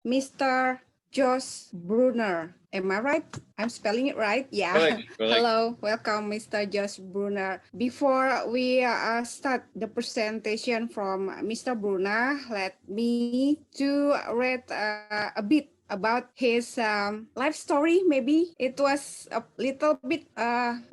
Mr. Josch Brunner. Am I right? I'm spelling it right? Yeah. Correct. Hello, welcome, Mr. Josch Brunner. Before we start the presentation from Mr. Brunner, let me to read a bit about his life story. Maybe it was a little bit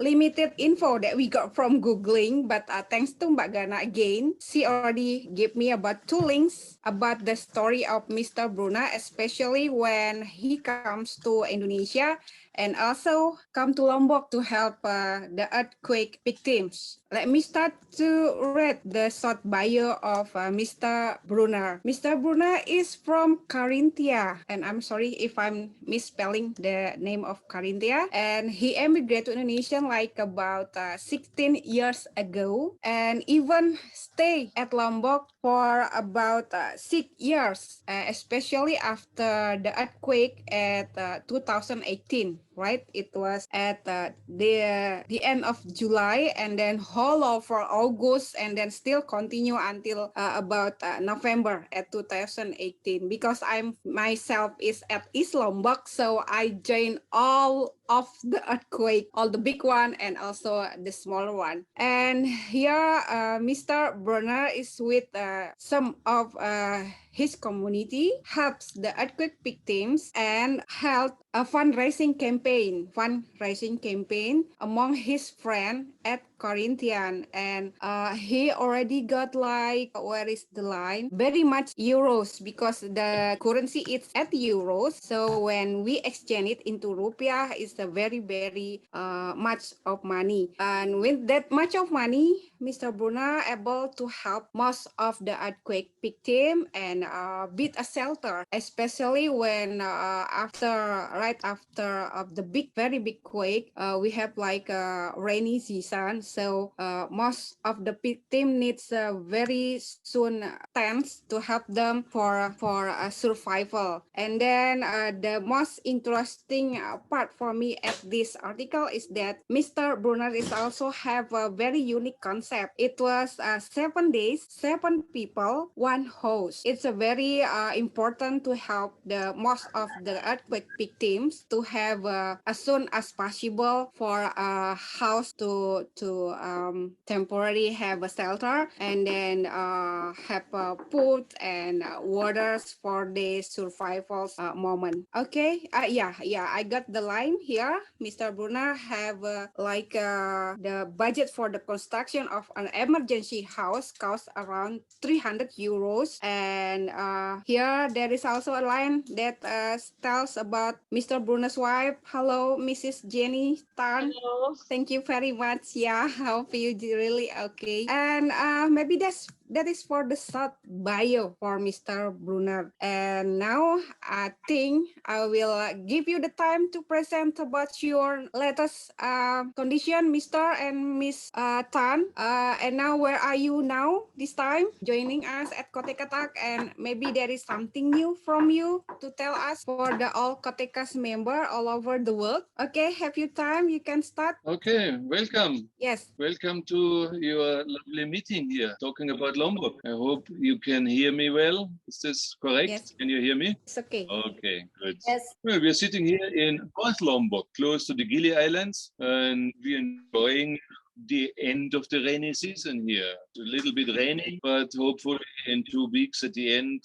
limited info that we got from Googling, but thanks to Mbak Gana again, she already gave me about 2 links about the story of Mr. Brunner, especially when he comes to Indonesia and also come to Lombok to help the earthquake victims. Let me start to read the short bio of Mr. Brunner. Mr. Brunner is from Carinthia, and I'm sorry if I'm misspelling the name of Carinthia. And he emigrated to Indonesia like about 16 years ago, and even stay at Lombok for about 6 years, especially after the earthquake at 2018. Right, it was at the end of July, and then whole over August, and then still continue until about November at 2018. Because I'm myself is at East Lombok, so I joined all of the earthquake, all the big one and also the smaller one. And here, Mr. Brunner is with some of his community, helps the earthquake victims, and held a fundraising campaign among his friends at Corinthian, and he already got like, where is the line, very much euros, because the currency is at euros, so when we exchange it into rupiah, it's a very much of money. And with that much of money, Mr. Brunner able to help most of the earthquake victim and build a shelter, especially when right after of the very big quake, we have like a rainy season, so most of the victim needs very soon tents to help them for survival. And then the most interesting part for me at this article is that Mr. Brunner is also have a very unique concept. It was 7 days, 7 people, 1 house. It's a very important to help the most of the earthquake victims to have as soon as possible for a house to temporarily have a shelter, and then have food and waters for the survival moment. Okay, yeah, I got the line here. Mr. Brunner have the budget for the construction of an emergency house cost around 300 euros. And here there is also a line that tells about Mr. Brunner's wife. Hello, Mrs. Jeanie Tan. Hello. Thank you very much. Yeah, hope you really okay. And maybe that is for the short bio for Mr. Brunner. And now I think I will give you the time to present about your latest condition, Mr. and Miss Tan. And now, where are you now this time? Joining us at Koteka Talk, and maybe there is something new from you to tell us for the all Koteka's member all over the world. Okay, have you time? You can start. Okay, welcome. Yes. Welcome to your lovely meeting here, talking about Lombok. I hope you can hear me well. Is this correct? Yes. Can you hear me? It's okay. Okay, good. Yes. Well, we're sitting here in North Lombok, close to the Gili Islands, and we're enjoying the end of the rainy season here. It's a little bit rainy, but hopefully in 2 weeks at the end,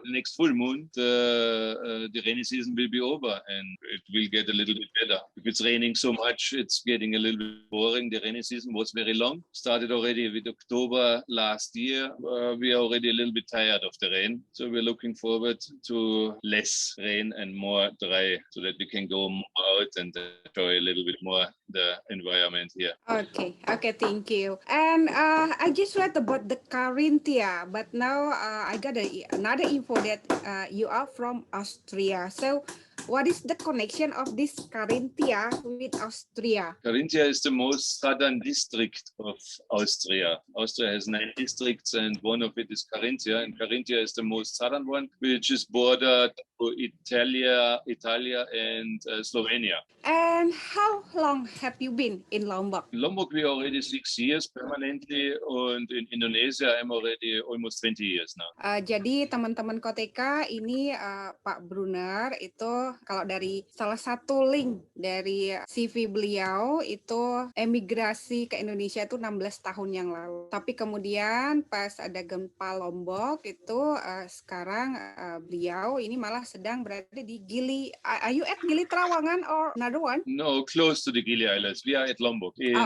next full moon, the rainy season will be over and it will get a little bit better. If it's raining so much, it's getting a little bit boring. The rainy season was very long. Started already with October last year. We are already a little bit tired of the rain. So we're looking forward to less rain and more dry so that we can go more out and enjoy a little bit more the environment here. Okay, thank you. And I just read about the Carinthia, but now I got another info that you are from Austria. So what is the connection of this Carinthia with Austria? Carinthia is the most southern district of Austria. Austria has 9 districts, and one of it is Carinthia, and Carinthia is the most southern one, which is bordered to Italia, and Slovenia. And how long have you been in Lombok? In Lombok, we are already 6 years permanently, and in Indonesia, I'm already almost 20 years now. Jadi teman-teman Koteka ini Pak Brunner itu kalau dari salah satu link dari CV beliau itu emigrasi ke Indonesia itu 16 tahun yang lalu. Tapi kemudian pas ada gempa Lombok itu sekarang beliau ini malah sedang berada di Gili. Are you at Gili Trawangan or another one? No, close to the Gili Islands. We are at Lombok in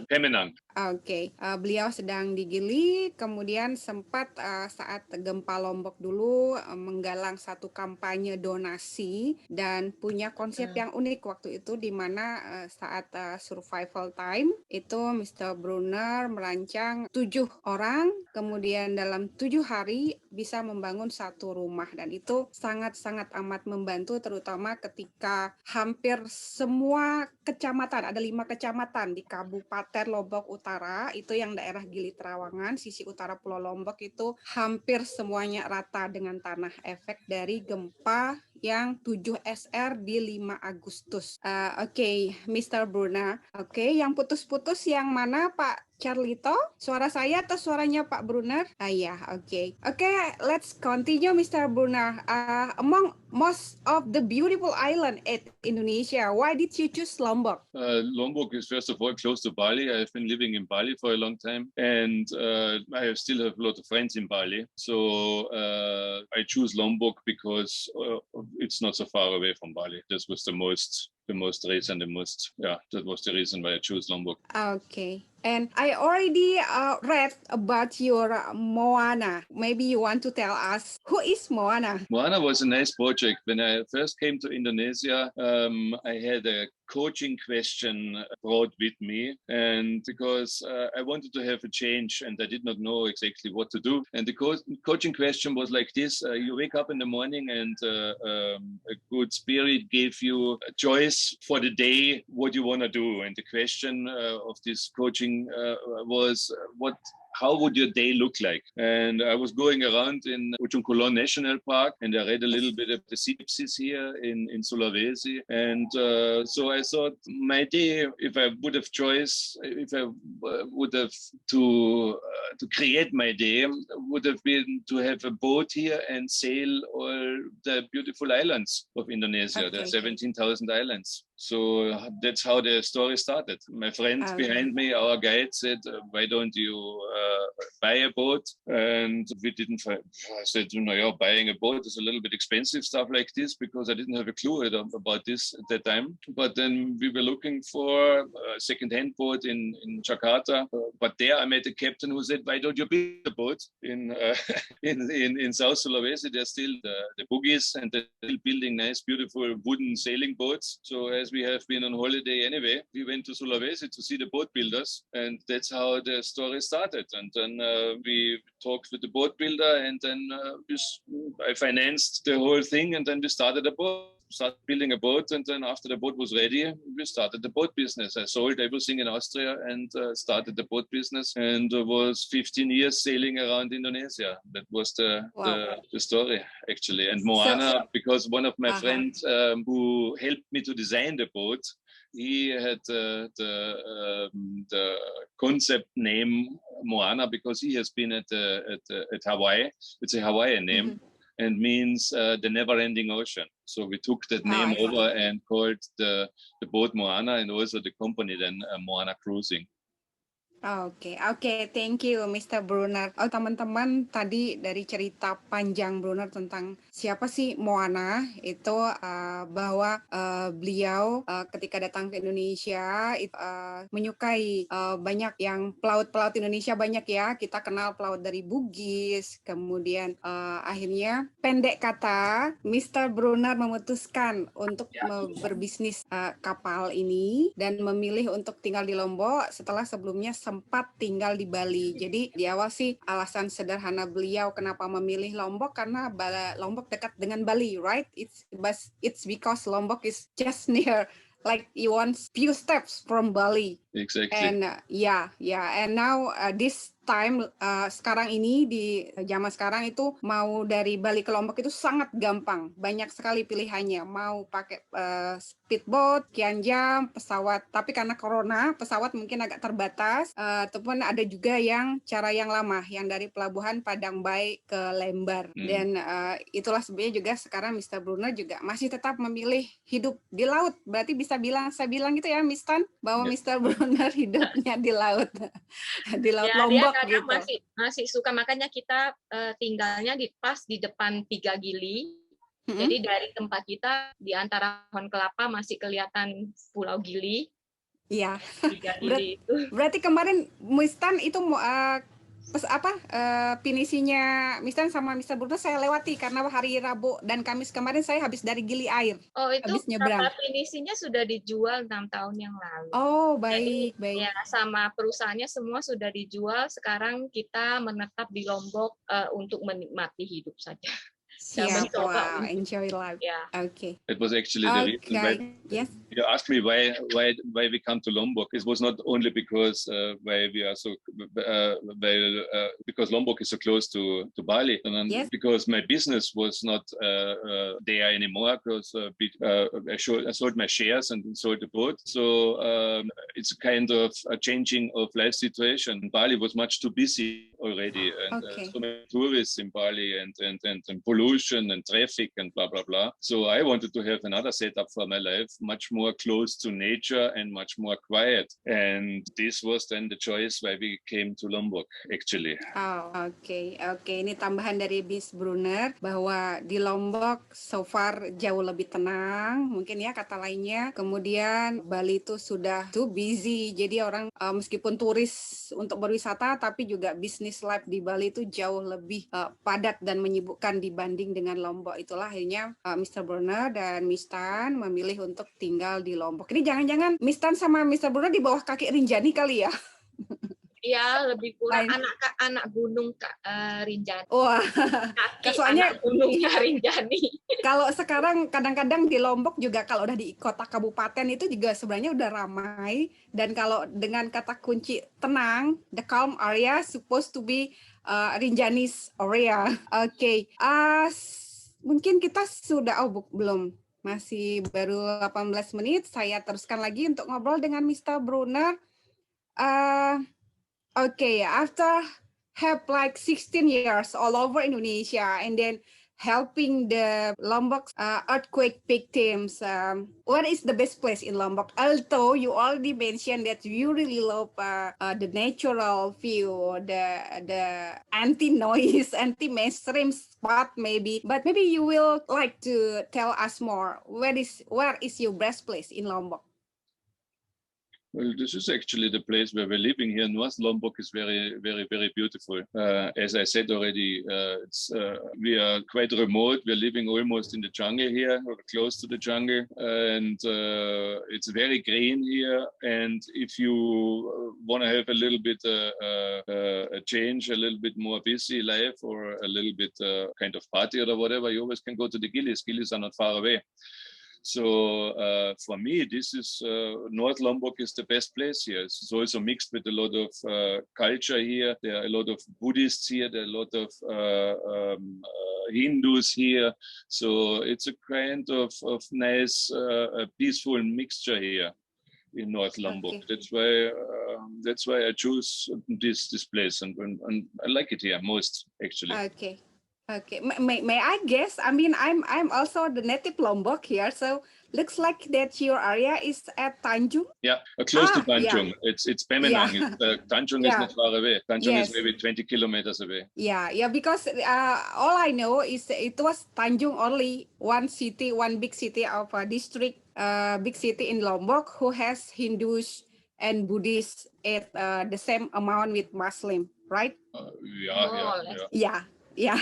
Pemenang. Oke. Beliau sedang di Gili, kemudian sempat saat gempa Lombok dulu menggalang satu kampanye donasi dan punya konsep yang unik waktu itu, di mana saat survival time itu Mr. Brunner merancang 7 orang, kemudian dalam 7 hari bisa membangun satu rumah, dan itu sangat-sangat amat membantu, terutama ketika hampir semua kecamatan, ada 5 kecamatan di Kabupaten Lombok Utara, itu yang daerah Gili Trawangan, sisi utara Pulau Lombok itu hampir semuanya rata dengan tanah efek dari gempa yang 7 SR di 5 Agustus. Oke, Mr. Brunner. Oke, yang putus-putus yang mana Pak Charlyto? Suara saya atau suaranya Pak Brunner? Ya, oke. Oke, let's continue, Mr. Brunner. Among most of the beautiful island at Indonesia, why did you choose Lombok? Lombok is first of all close to Bali. I've been living in Bali for a long time, and I still have a lot of friends in Bali. So I choose Lombok because it's not so far away from Bali. This was the most reason, that was the reason why I chose Lombok. Okay. And I already read about your Moana. Maybe you want to tell us, who is Moana? Moana was a nice project. When I first came to Indonesia, I had a coaching question brought with me, and because I wanted to have a change and I did not know exactly what to do. And the coaching question was like this: you wake up in the morning and a good spirit gave you a choice for the day what you want to do. And the question of this coaching was how would your day look like? And I was going around in Ujung Kulon National Park, and I read a little bit of the gypsies here in Sulawesi. And so I thought my day, if I would have choice, if I would have to create my day, would have been to have a boat here and sail all the beautiful islands of Indonesia. There are 17,000 islands. So that's how the story started. My friend behind me, our guide, said, why don't you buy a boat? And we didn't. I said, buying a boat is a little bit expensive, stuff like this, because I didn't have a clue about this at that time. But then we were looking for a second-hand boat in Jakarta. But there I met a captain who said, why don't you build a boat in South Sulawesi? There's still the buggies, and they're still building nice, beautiful wooden sailing boats. So as we have been on holiday anyway, we went to Sulawesi to see the boat builders, and that's how the story started. And then we talked with the boat builder, and then I financed the whole thing, and then we started building a boat, and then after the boat was ready, we started the boat business. I sold everything in Austria and started the boat business, and was 15 years sailing around Indonesia. That was the story, actually. And Moana, because one of my friends who helped me to design the boat, he had the concept name Moana because he has been at Hawaii. It's a Hawaiian name. And means the never-ending ocean. So we took that name over and called the boat Moana, and also the company then Moana Cruising. Oke, thank you, Mr. Brunner. Teman-teman, tadi dari cerita panjang Brunner tentang siapa sih Moana, itu bahwa beliau ketika datang ke Indonesia menyukai banyak yang pelaut-pelaut Indonesia banyak ya. Kita kenal pelaut dari Bugis, kemudian akhirnya pendek kata, Mr. Brunner memutuskan untuk berbisnis kapal ini dan memilih untuk tinggal di Lombok setelah sebelumnya sempat tinggal di Bali. Jadi di awal sih alasan sederhana beliau kenapa memilih Lombok karena Lombok dekat dengan Bali, right? It's because Lombok is just near, like you want few steps from Bali. Exactly. And and now this time sekarang ini di zaman sekarang itu mau dari Bali ke Lombok itu sangat gampang, banyak sekali pilihannya. Mau pakai speedboat, sekian jam, pesawat. Tapi karena corona, pesawat mungkin agak terbatas. Ataupun ada juga yang cara yang lama, yang dari Pelabuhan Padang Bae ke Lembar. Dan itulah sebenarnya juga sekarang Mr. Brunner juga masih tetap memilih hidup di laut. Berarti saya bilang gitu ya, Miss Tan, bahwa Mr. Brunner hidupnya di laut, di laut ya, Lombok dia gitu. Masih suka, makanya kita tinggalnya pas di depan 3 Gili. Jadi dari tempat kita di antara pohon kelapa masih kelihatan Pulau Gili. Iya. 3 Gili itu. Berarti kemarin Mistan itu pinisinya Mistan sama Mr. Brunner saya lewati karena hari Rabu dan Kamis kemarin saya habis dari Gili Air. Oh, itu habis nyebrang. pinisinya sudah dijual 6 tahun yang lalu. Oh, baik. Ya, sama perusahaannya semua sudah dijual. Sekarang kita menetap di Lombok untuk menikmati hidup saja. Siap, wow, enjoy life. Yeah. Okay. It was actually the reason why you asked me why we come to Lombok. It was not only because why we are so because Lombok is so close to Bali, and because my business was not there anymore. Because I sold my shares and sold the boat, so it's a kind of a changing of life situation. Bali was much too busy already, and so many tourists in Bali and pollution and traffic and blah blah blah. So I wanted to have another setup for my life, much more close to nature and much more quiet. And this was then the choice why we came to Lombok actually. Oh, oke. Ini tambahan dari Miss Brunner bahwa di Lombok so far jauh lebih tenang, mungkin ya kata lainnya. Kemudian Bali itu sudah too busy, jadi orang meskipun turis untuk berwisata, tapi juga business life di Bali itu jauh lebih padat dan menyibukkan dibanding dengan Lombok. Itulah akhirnya Mr. Brunner dan Miss Tan memilih untuk tinggal di Lombok. Ini jangan-jangan Miss Tan sama Mr. Brunner di bawah kaki Rinjani kali ya? Iya, lebih kurang anak gunung Rinjani. Wah, soalnya anak gunungnya Rinjani. Kalau sekarang kadang-kadang di Lombok juga kalau udah di kota kabupaten itu juga sebenarnya udah ramai, dan kalau dengan kata kunci tenang, the calm area supposed to be Rinjani's area. Oke. Mungkin kita sudah belum. Masih baru 18 menit. Saya teruskan lagi untuk ngobrol dengan Mr. Brunner. After have like 16 years all over Indonesia and then helping the Lombok earthquake victims, what is the best place in Lombok? Although you already mentioned that you really love the natural view, the anti-noise, anti-mainstream spot maybe, but maybe you will like to tell us more. Where is your best place in Lombok? Well, this is actually the place where we're living here. North Lombok is very, very, very beautiful. As I said already, we are quite remote. We're living almost in the jungle here, or close to the jungle, and it's very green here. And if you want to have a little bit a change, a little bit more busy life, or a little bit kind of party or whatever, you always can go to the Gilis. Gilis are not far away. So for me, this is North Lombok is the best place here. It's also mixed with a lot of culture here. There are a lot of Buddhists here. There are a lot of Hindus here. So it's a kind of nice, peaceful mixture here in North Lombok. Okay. That's why I choose this place, and I like it here most actually. Okay. May I guess? I mean, I'm also the native Lombok here, so looks like that your area is at Tanjung. Yeah, close to Tanjung. Yeah. It's Pemenang. Yeah. Tanjung is not far away. Tanjung is maybe 20 kilometers away. Yeah. Because all I know is it was Tanjung only one big city of a district, big city in Lombok who has Hindus and Buddhists at the same amount with Muslim, right? Yeah. Ya,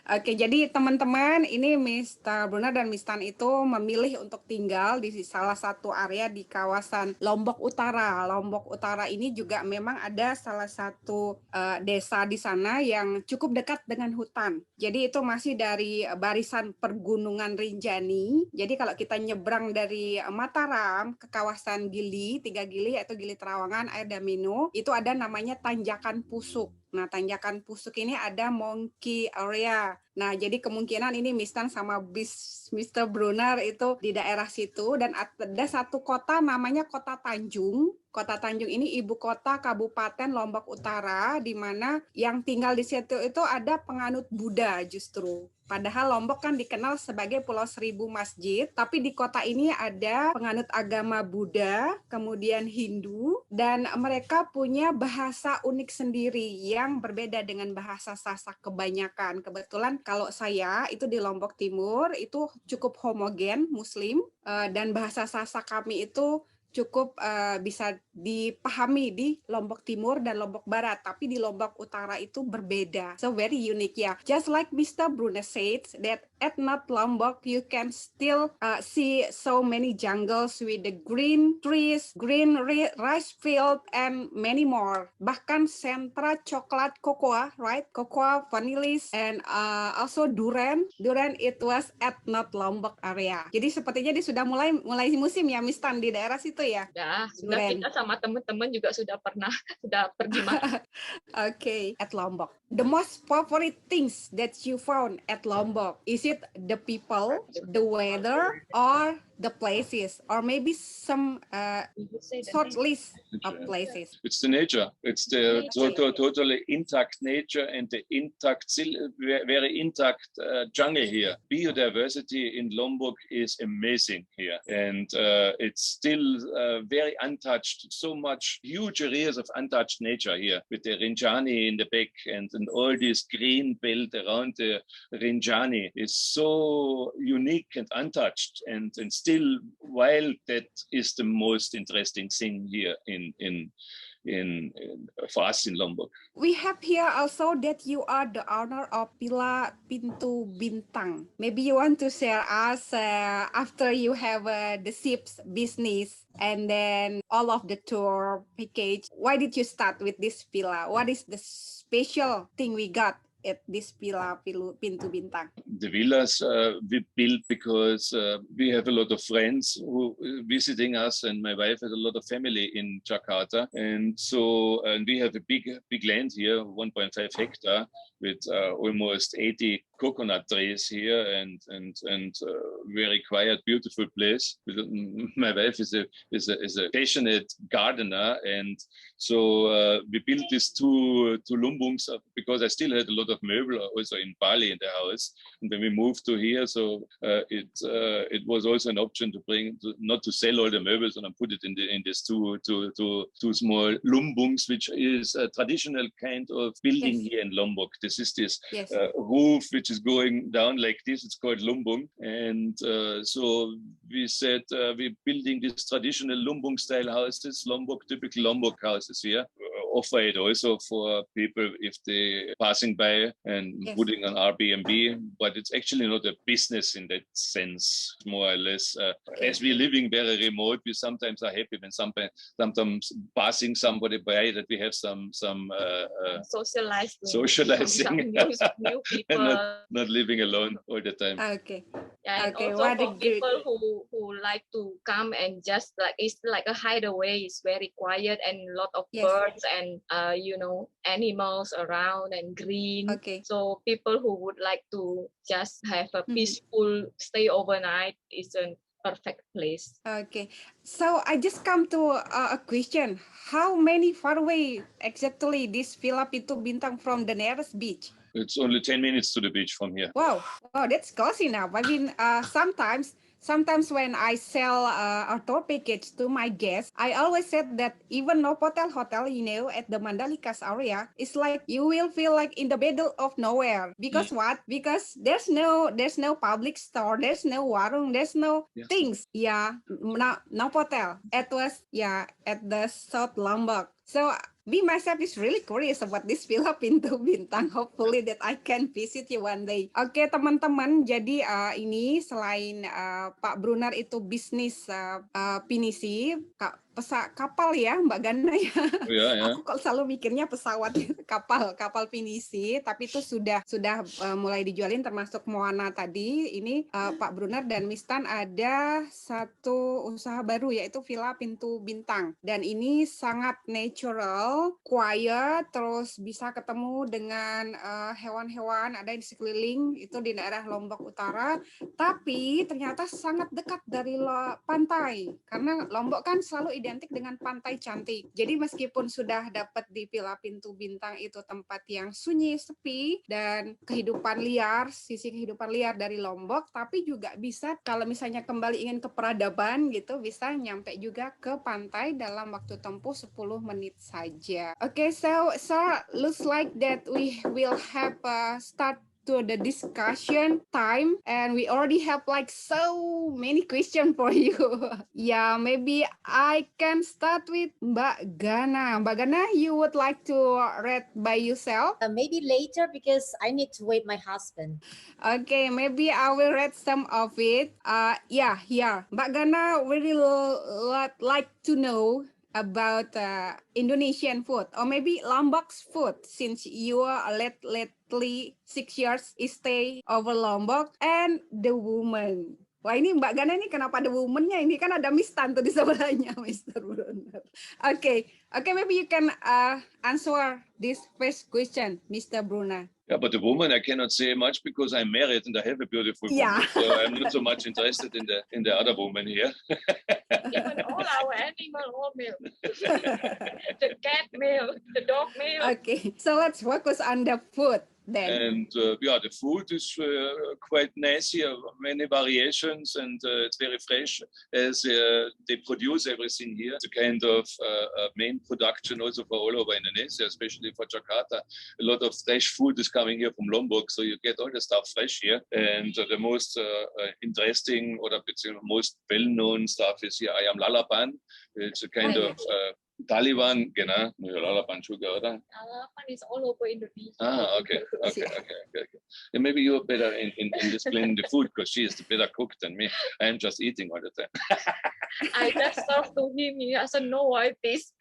oke. Jadi teman-teman, ini Mr. Brunner dan Miss Tan itu memilih untuk tinggal di salah satu area di kawasan Lombok Utara. Lombok Utara ini juga memang ada salah satu desa di sana yang cukup dekat dengan hutan. Jadi itu masih dari barisan pergunungan Rinjani. Jadi kalau kita nyebrang dari Mataram ke kawasan Gili, 3 Gili yaitu Gili Trawangan, Air Damino, itu ada namanya Tanjakan Pusuk. Nah, Tanjakan Pusuk ini ada monkey area. Nah, jadi kemungkinan ini Mistan sama Mr. Brunner itu di daerah situ, dan ada satu kota namanya Kota Tanjung. Kota Tanjung ini ibu kota Kabupaten Lombok Utara, di mana yang tinggal di situ itu ada penganut Buddha justru. Padahal Lombok kan dikenal sebagai Pulau Seribu Masjid, tapi di kota ini ada penganut agama Buddha, kemudian Hindu, dan mereka punya bahasa unik sendiri yang berbeda dengan bahasa Sasak kebanyakan. Kebetulan kalau saya itu di Lombok Timur itu cukup homogen Muslim, dan bahasa Sasak kami itu cukup bisa dipahami di Lombok Timur dan Lombok Barat, tapi di Lombok Utara itu berbeda. So very unique, yeah. Just like Mr. Brunner said that at North Lombok you can still see so many jungles with the green trees, green rice field, and many more. Bahkan sentra coklat cocoa, right? Cocoa, vanillis, and also durian. Durian it was at North Lombok area. Jadi sepertinya dia sudah mulai musim ya, Miss Tan, di daerah situ ya. Ya, sudah kita sama teman-teman juga sudah pergi makan. Okay, at Lombok. The most favorite things that you found at Lombok, is it the people, the weather, or the places, or maybe some short list of places? It's the nature. It's the totally intact nature and the very intact jungle here. Biodiversity in Lombok is amazing here, and it's still very untouched. So much huge areas of untouched nature here, with the Rinjani in the back and all this green belt around the Rinjani is so unique and untouched and still wild. That is the most interesting thing here in for us in Lombok. We have here also that you are the owner of Villa Pintu Bintang. Maybe you want to share us after you have the ship's business and then all of the tour package. Why did you start with this villa? What is the special thing we got at this Villa Pintu Bintang? The villas we built because we have a lot of friends who visiting us, and my wife has a lot of family in Jakarta, and we have a big land here, 1.5 hectare, with almost 80 coconut trees here, and very quiet, beautiful place. My wife is a passionate gardener, and so we built these two lumbungs because I still had a lot of möbel also in Bali in the house, and when we moved to here, so it was also an option to not to sell all the möbels and put it in these two small lumbungs, which is a traditional kind of building here in Lombok. This is this roof which is going down like this. It's called lumbung, and so we said we're building these traditional lumbung style houses, typical Lombok houses here. Offer it also for people if they passing by and putting on Airbnb, but it's actually not a business in that sense. More or less, as we're living very remote, we sometimes are happy when sometimes passing somebody by that we have some socializing, new people, and not living alone all the time. Okay. Yeah, and also for people who like to come and just it's like a hideaway. It's very quiet and a lot of birds and animals around and green. Okay. So people who would like to just have a peaceful stay overnight is a perfect place. Okay. So I just come to a question. How many far away exactly this Villa Pintu Bintang from the nearest beach? It's only 10 minutes to the beach from here. Wow, that's close enough. I mean, sometimes when I sell a tour package to my guests, I always said that even Novotel Hotel, at the Mandalikas area, it's like you will feel like in the middle of nowhere. Because what? Because there's no public store, there's no warung, there's no things. Yeah, no hotel. It was at the South Lombok. So me myself is really curious about this Villa Pintu Bintang. Hopefully that I can visit you one day. Oke, teman-teman, jadi ini selain Pak Brunner itu bisnis pinisi, kapal ya, Mbak Gana ya. Aku kalau selalu mikirnya pesawat, kapal pinisi, tapi itu sudah mulai dijualin, termasuk Moana tadi. Ini Pak Brunner dan Mistan ada satu usaha baru, yaitu Villa Pintu Bintang. Dan ini sangat natural, quiet, terus bisa ketemu dengan hewan-hewan ada di sekeliling, itu di daerah Lombok Utara. Tapi ternyata sangat dekat dari pantai, karena Lombok kan selalu identik dengan pantai cantik. Jadi meskipun sudah dapat di Villa Pintu Bintang itu tempat yang sunyi, sepi, dan sisi kehidupan liar dari Lombok, tapi juga bisa kalau misalnya kembali ingin ke peradaban gitu, bisa nyampe juga ke pantai dalam waktu tempuh 10 menit saja. Okay, so looks like that we will have start to the discussion time, and we already have like so many questions for you. Yeah, maybe I can start with Mbak Gana. Mbak Gana, you would like to read by yourself? Maybe later, because I need to wait my husband. Okay, maybe I will read some of it. Yeah. Mbak Gana really like to know about Indonesian food, or maybe Lombok's food, since you are lately 6 years stay over Lombok, and the woman. Wah, ini Mbak Gana ini kenapa ada woman-nya? Ini kan ada Miss Tanto di sebelahnya, Mr. Brunner. Okay, maybe you can answer this first question, Mr. Brunner. Yeah, but the woman I cannot say much because I'm married and I have a beautiful woman, so I'm not so much interested in the other woman here. Even all our animal, all male. The cat male, the dog male. Okay, so let's focus on the food then. And the food is quite nice here, many variations, and it's very fresh as they produce everything here. It's a kind of main production also for all over Indonesia, especially for Jakarta. A lot of fresh food is coming here from Lombok, so you get all the stuff fresh here. And the most interesting or the most well-known stuff is here ayam lalapan. It's a kind of Taliban, genau. Lalapan juga, oder? Lalapan is all over Indonesia. Okay. And maybe you're better in displaying the food because she is the better cook than me. I'm just eating all the time. I just served to him. He doesn't know what it is.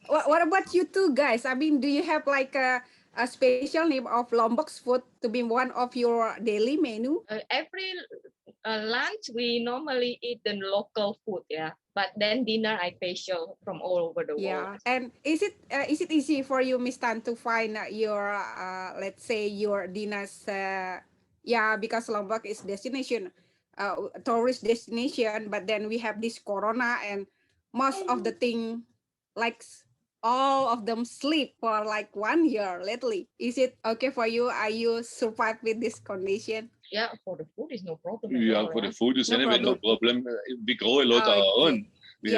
What about you two guys? I mean, do you have like a special name of Lombok's food to be one of your daily menu? Every lunch we normally eat the local food, yeah. But then dinner I facial from all over the world. Yeah, and is it easy for you, Miss Tan, to find your let's say your dinners? Because Lombok is destination, tourist destination, but then we have this corona, and most of the thing, like all of them sleep for like 1 year lately. Is it okay for you? Are you survive with this condition? Yeah, for the food is no problem. Yeah, for the food is anyway no problem. We grow a lot of our own. We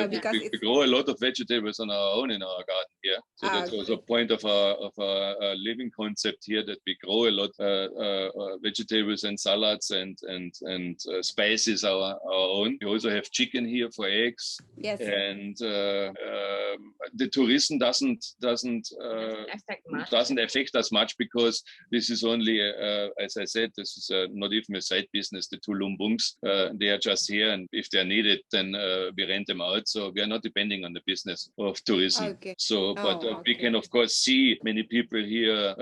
grow a lot of vegetables on our own in our garden here. So that's also a point of our living concept here, that we grow a lot vegetables and salads and spices our own. We also have chicken here for eggs. Yes. And the tourism doesn't affect us much, because this is only, as I said, this is not even a side business. The two lumbungs, they are just here, and if they're needed, then we rent them out. So we are not depending on the business of tourism. Okay. So, but we can of course see many people here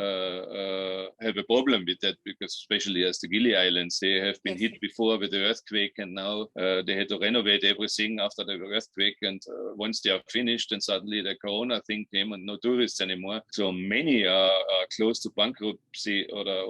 have a problem with that, because especially as the Gili Islands, they have been hit before with the earthquake, and now they had to renovate everything after the earthquake. And once they are finished, and suddenly the Corona thing came and no tourists anymore. So many are close to bankruptcy or are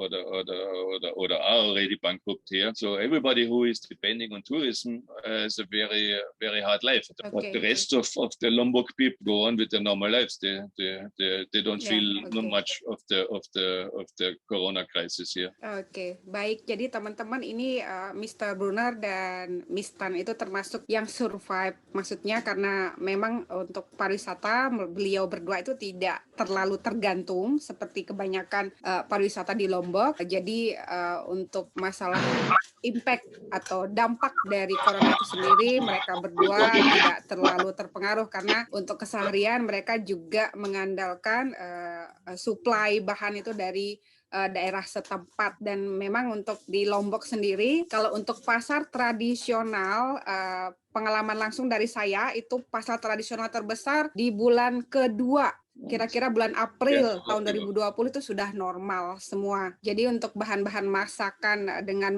already bankrupt here. So everybody who is depending on tourism has a very, very hard life. But the rest of the Lombok people go on with their normal lives. They don't feel not much of the Corona crisis here. Oke, baik. Jadi teman-teman, ini Mr. Brunner dan Miss Tan itu termasuk yang survive. Maksudnya karena memang untuk pariwisata beliau berdua itu tidak terlalu tergantung seperti kebanyakan pariwisata di Lombok. Jadi untuk masalah impact atau dampak dari corona itu sendiri, mereka berdua tidak terlalu terpengaruh karena untuk keseharian mereka juga mengandalkan supply bahan itu dari daerah setempat. Dan memang untuk di Lombok sendiri, kalau untuk pasar tradisional, pengalaman langsung dari saya itu pasar tradisional terbesar di bulan kedua, kira-kira bulan April tahun 2020 itu sudah normal semua. Jadi untuk bahan-bahan masakan dengan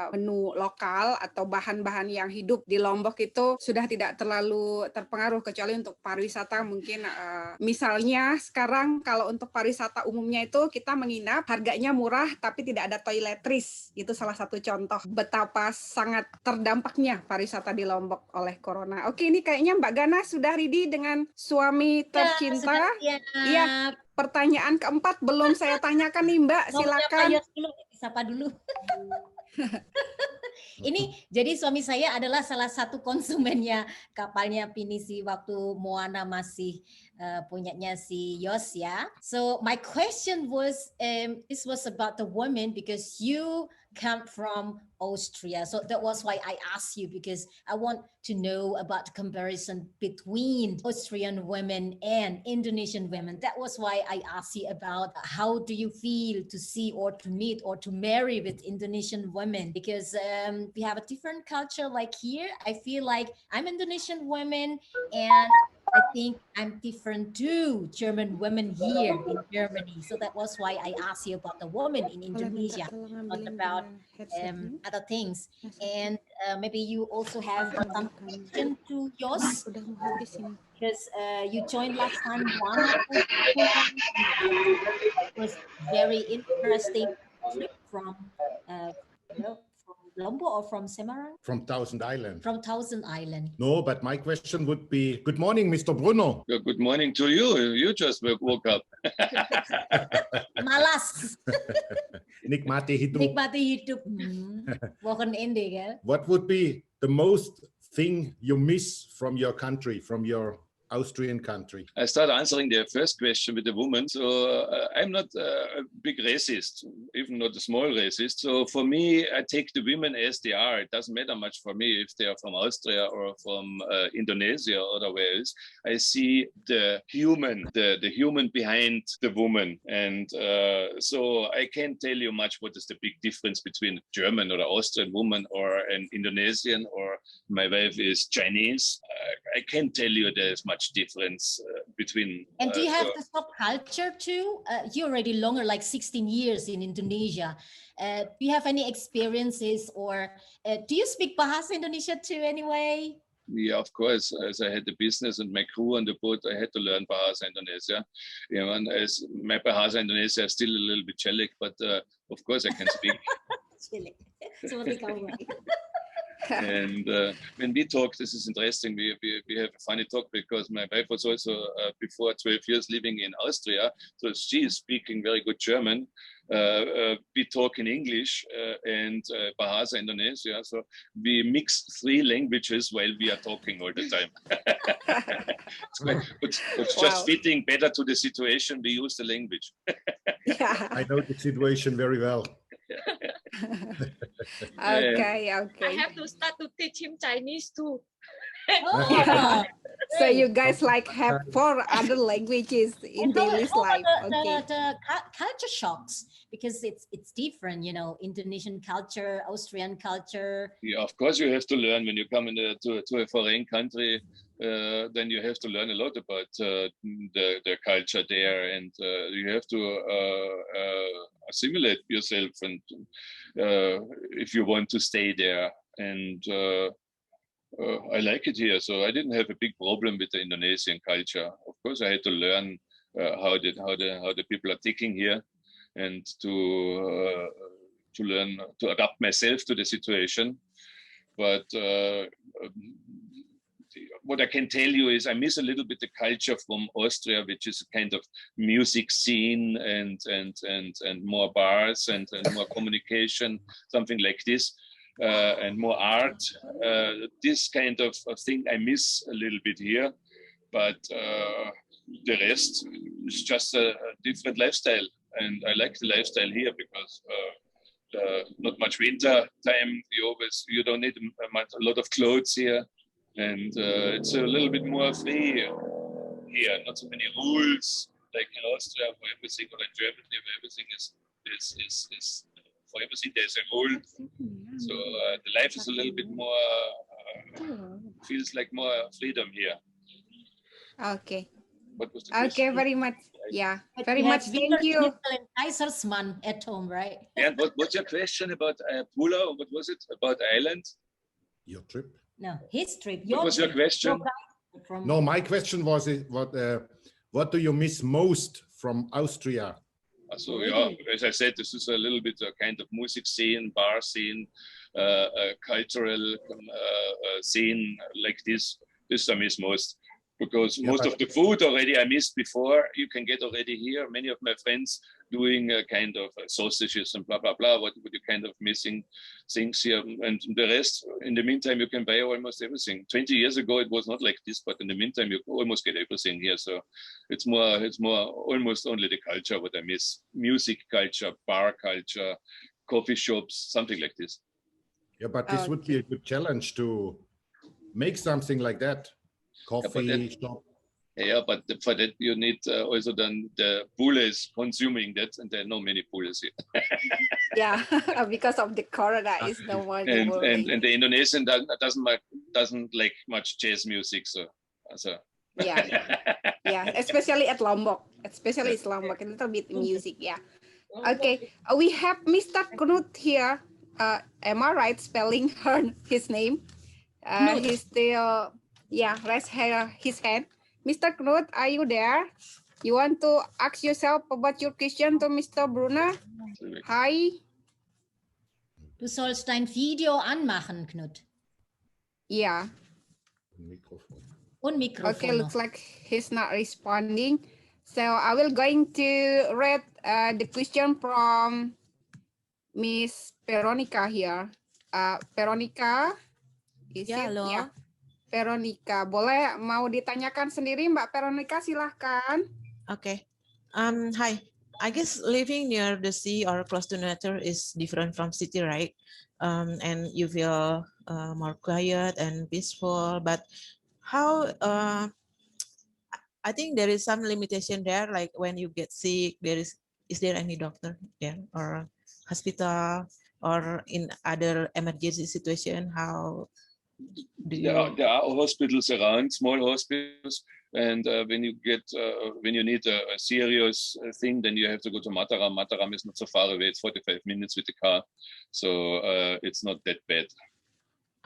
menu lokal atau bahan-bahan yang hidup di Lombok itu sudah tidak terlalu terpengaruh, kecuali untuk pariwisata mungkin misalnya sekarang kalau untuk pariwisata umumnya itu kita menginap, harganya murah tapi tidak ada toiletries. Itu salah satu contoh betapa sangat terdampaknya pariwisata di Lombok oleh corona. Oke, ini kayaknya Mbak Gana sudah ready dengan suami tercinta. Iya, pertanyaan keempat belum saya tanyakan nih Mbak, silakan. Sapa dulu. Ini jadi suami saya adalah salah satu konsumennya kapalnya Pinisi waktu Moana masih punyanya si Josch ya. So my question was, this was about the women because you come from Austria. So that was why I asked you, because I want to know about the comparison between Austrian women and Indonesian women. That was why I asked you about how do you feel to see or to meet or to marry with Indonesian women, because we have a different culture. Like here, I feel like I'm Indonesian woman and I think I'm different to German women here in Germany. So that was why I asked you about the woman in Indonesia, not about other things. And maybe you also have some question to Josch, because you joined last time one was very interesting trip from from Lombok or from Semarang? From Thousand Island. From Thousand Island. No, but my question would be, good morning, Mr. Brunner. Good morning to you. You just woke up. Malas. Nikmati hidup. Nikmati hidup. Bukan ending ya. What would be the most thing you miss from your country, from your Austrian country? I start answering the first question with the woman. So I'm not a big racist, even not a small racist. So for me, I take the women as they are. It doesn't matter much for me if they are from Austria or from Indonesia or otherwhere else. I see the human, the human behind the woman. And so I can't tell you much what is the big difference between a German or an Austrian woman or an Indonesian, or my wife is Chinese. I can't tell you there's much difference between. And do you have the subculture too? You're already longer, like 16 years in Indonesia. Do you have any experiences, or do you speak Bahasa Indonesia too anyway? Yeah, of course. As I had the business and my crew on the boat, I had to learn Bahasa Indonesia. You know, and as my Bahasa Indonesia is still a little bit Czech, but of course I can speak. And when we talk, this is interesting. We have a funny talk because my wife was also before 12 years living in Austria, so she is speaking very good German. We talk in English and Bahasa Indonesia, so we mix three languages while we are talking all the time. It's just fitting better to the situation. We use the language. I know the situation very well. Okay. I have to start to teach him Chinese too. So you guys like have 4 other languages in daily life. Okay. The culture shocks, because it's different, you know, Indonesian culture, Austrian culture. Yeah, of course you have to learn when you come to a foreign country. Then you have to learn a lot about the culture there, and you have to assimilate yourself, and if you want to stay there. And I like it here, so I didn't have a big problem with the Indonesian culture. Of course, I had to learn how the people are thinking here, and to learn to adapt myself to the situation. But what I can tell you is I miss a little bit the culture from Austria, which is a kind of music scene and more bars and more communication, something like this, and more art. This kind of thing I miss a little bit here, but the rest is just a different lifestyle, and I like the lifestyle here because not much winter time. You don't need a lot of clothes here, and it's a little bit more free here. Not so many rules like in Austria for everything, or in Germany where everything is for everything there's a rule. So the life is a little bit more feels like more freedom here. Okay. What was the Okay, question? very much. Yeah, But very you much. have Thank you. and Kaisersmann at home, right? And what's your question about Pula? What was it about Ireland? Your trip? No, his trip. What was your question? No, my question was what do you miss most from Austria? So yeah, as I said, this is a little bit a kind of music scene, bar scene, a cultural scene like this. This I miss most, because most of the food already I missed before. You can get already here. Many of my friends doing a kind of sausages and blah blah blah. What you kind of missing things here, and the rest. In the meantime, you can buy almost everything. 20 years ago, it was not like this, but in the meantime, you almost get everything here. So it's more almost only the culture what I miss: music culture, bar culture, coffee shops, something like this. Yeah, but this would be a good challenge to make something like that. Coffee shop. Yeah, but for that you need also then the pullers consuming that, and there are not many pullers here. Yeah, because of the corona is the one. And the Indonesian doesn't like much jazz music, so. Yeah, yeah, especially at Lombok, especially it's Lombok, a little bit music. Yeah. Okay, we have Mr. Knut here. Am I right spelling his name? He's still, yeah, raise his hand. Mr. Knut, are you there? You want to ask yourself about your question to Mr. Brunner? Hi. Du sollst dein Video anmachen, Knut. Yeah. Und Mikrofon. Okay, looks like he's not responding. So I will going to read the question from Miss Veronika here. Veronika, is it? Halo. Yeah. Veronika, boleh mau ditanyakan sendiri Mbak Veronika, silahkan. Okay. Hi. I guess living near the sea or close to nature is different from city, right? And you feel more quiet and peaceful. But how? I think there is some limitation there. Like when you get sick, is there any doctor there or hospital or in other emergency situation? How? There are hospitals around, small hospitals, and when you need a serious thing, then you have to go to Mataram. Mataram is not so far away; it's 45 minutes with the car, so it's not that bad.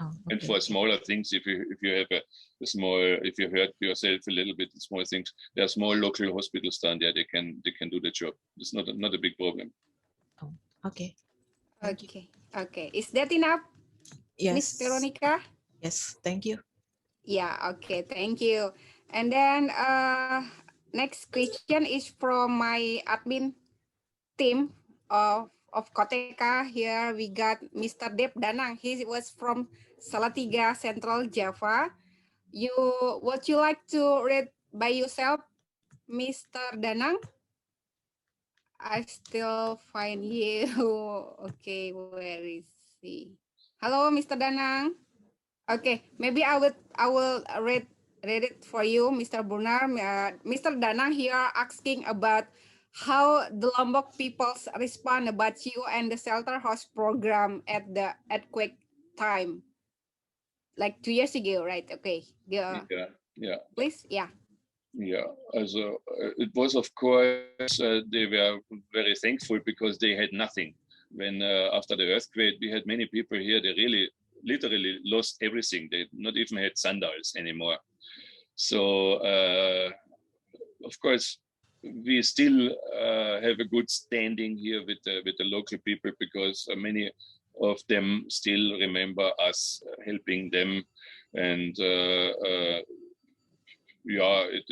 Oh, okay. And for smaller things, if you have a small, if you hurt yourself a little bit, small things, there are small local hospitals down there. They can do the job. It's not a big problem. Oh, okay. Okay. Is that enough, Yes. Miss Veronika? Yes, thank you. Yeah, okay, thank you. And then next question is from my admin team of Koteka. Here we got Mr. Deb Danang. He was from Salatiga, Central Java. Would you like to read by yourself, Mr. Danang? I still find you. Okay, where is he? Hello, Mr. Danang. Okay, maybe I will read it for you, Mr. Brunner. Mr. Danang here asking about how the Lombok peoples respond about you and the shelter house program at the earthquake time, like 2 years ago, right? Okay. Yeah. Please, yeah. Yeah, also it was, of course, they were very thankful because they had nothing. When after the earthquake, we had many people here, they really literally lost everything. They not even had sandals anymore. So, of course, we still have a good standing here with the local people because many of them still remember us helping them. And yeah, it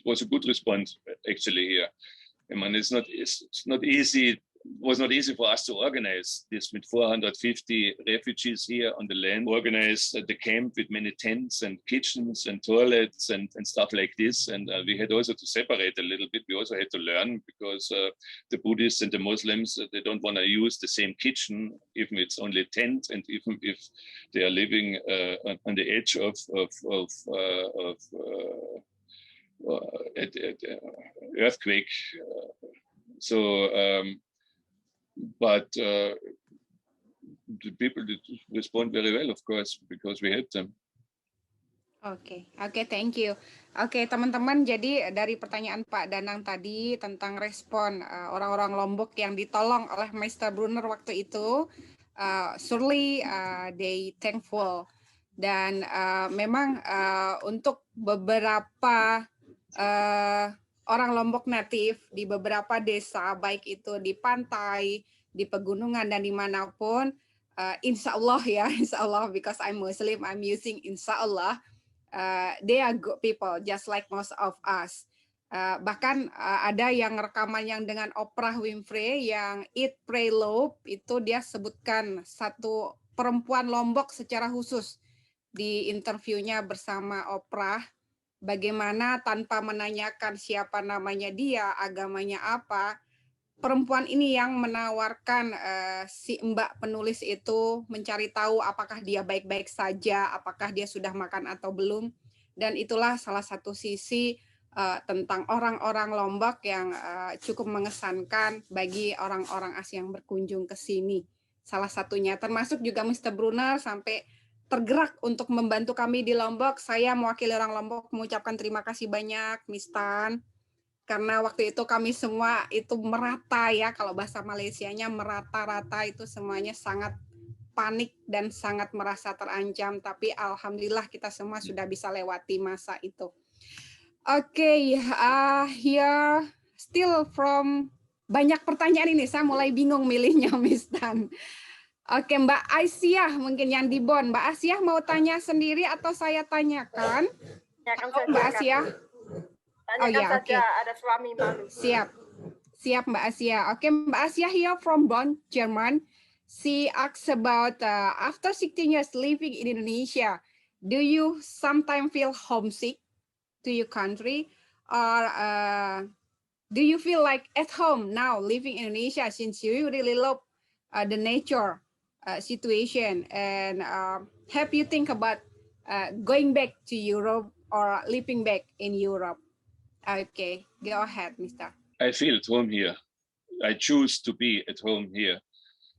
was a good response actually here. I mean, it's not easy was not easy for us to organize this with 450 refugees here on the land, organize the camp with many tents and kitchens and toilets and stuff like this. And we had also to separate a little bit. We also had to learn because the Buddhists and the Muslims, they don't want to use the same kitchen, even if it's only a tent, and even if they are living on the edge of earthquake. But the people did respond very well, of course, because we helped them. Oke, thank you. Oke, teman-teman, jadi dari pertanyaan Pak Danang tadi tentang respon orang-orang Lombok yang ditolong oleh Mr. Brunner waktu itu, surely they thankful. Dan memang untuk beberapa orang Lombok native di beberapa desa, baik itu di pantai, di pegunungan, dan dimanapun, insya Allah ya, insya Allah, because I'm Muslim, I'm using insya Allah. They are good people, just like most of us. Bahkan ada yang rekaman yang dengan Oprah Winfrey yang Eat, Pray, Love, itu dia sebutkan satu perempuan Lombok secara khusus di interviewnya bersama Oprah, bagaimana tanpa menanyakan siapa namanya dia, agamanya apa, perempuan ini yang menawarkan si Mbak penulis itu mencari tahu apakah dia baik-baik saja, apakah dia sudah makan atau belum. Dan itulah salah satu sisi tentang orang-orang Lombok yang cukup mengesankan bagi orang-orang Asia yang berkunjung ke sini. Salah satunya termasuk juga Mr. Brunner sampai tergerak untuk membantu kami di Lombok. Saya mewakili orang Lombok mengucapkan terima kasih banyak, Miss Tan. Karena waktu itu kami semua itu merata ya, kalau bahasa Malaysianya merata-rata, itu semuanya sangat panik dan sangat merasa terancam. Tapi alhamdulillah kita semua sudah bisa lewati masa itu. Oke, here still from banyak pertanyaan ini, saya mulai bingung milihnya, Miss Tan. Oke, Mbak Asiyah mungkin yang di Bonn. Mbak Asiyah mau tanya sendiri atau saya tanyakan? Mbak Asiyah? Tanyakan saja, ada suami malu. Siap Mbak Asiyah. Oke, Mbak Asiyah here from Bonn, German. She asks about after 16 years living in Indonesia, do you sometimes feel homesick to your country, or do you feel like at home now living in Indonesia since you really love the nature situation, and have you think about going back to Europe or living back in Europe? Okay, go ahead, Mister. I feel at home here. I choose to be at home here.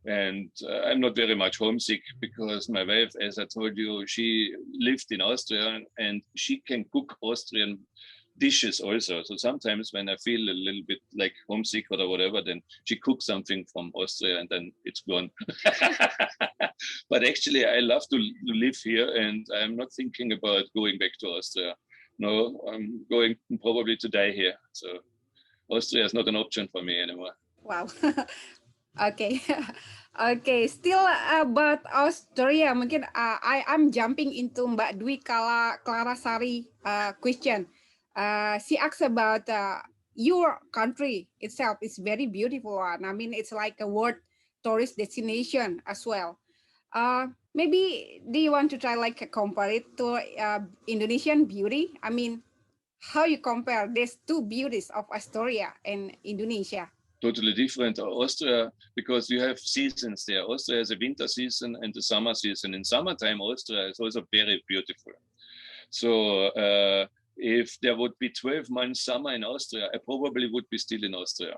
And I'm not very much homesick because my wife, as I told you, she lived in Austria and she can cook Austrian dishes also. So sometimes when I feel a little bit like homesick or whatever, then she cooks something from Austria and then it's gone. But actually, I love to live here and I'm not thinking about going back to Austria. No, I'm going probably to die here. So Austria is not an option for me anymore. Wow. Okay. Okay, still about Austria, mungkin I'm jumping into Mbak Dwi Klarasari question. She asks about your country itself. It's very beautiful one. I mean, it's like a world tourist destination as well. Maybe do you want to try like compare it to Indonesian beauty? I mean, how you compare these two beauties of Austria and Indonesia? Totally different. Austria, because you have seasons there. Austria has a winter season and the summer season. In summertime, Austria is also very beautiful. So if there would be 12 months summer in Austria, I probably would be still in Austria.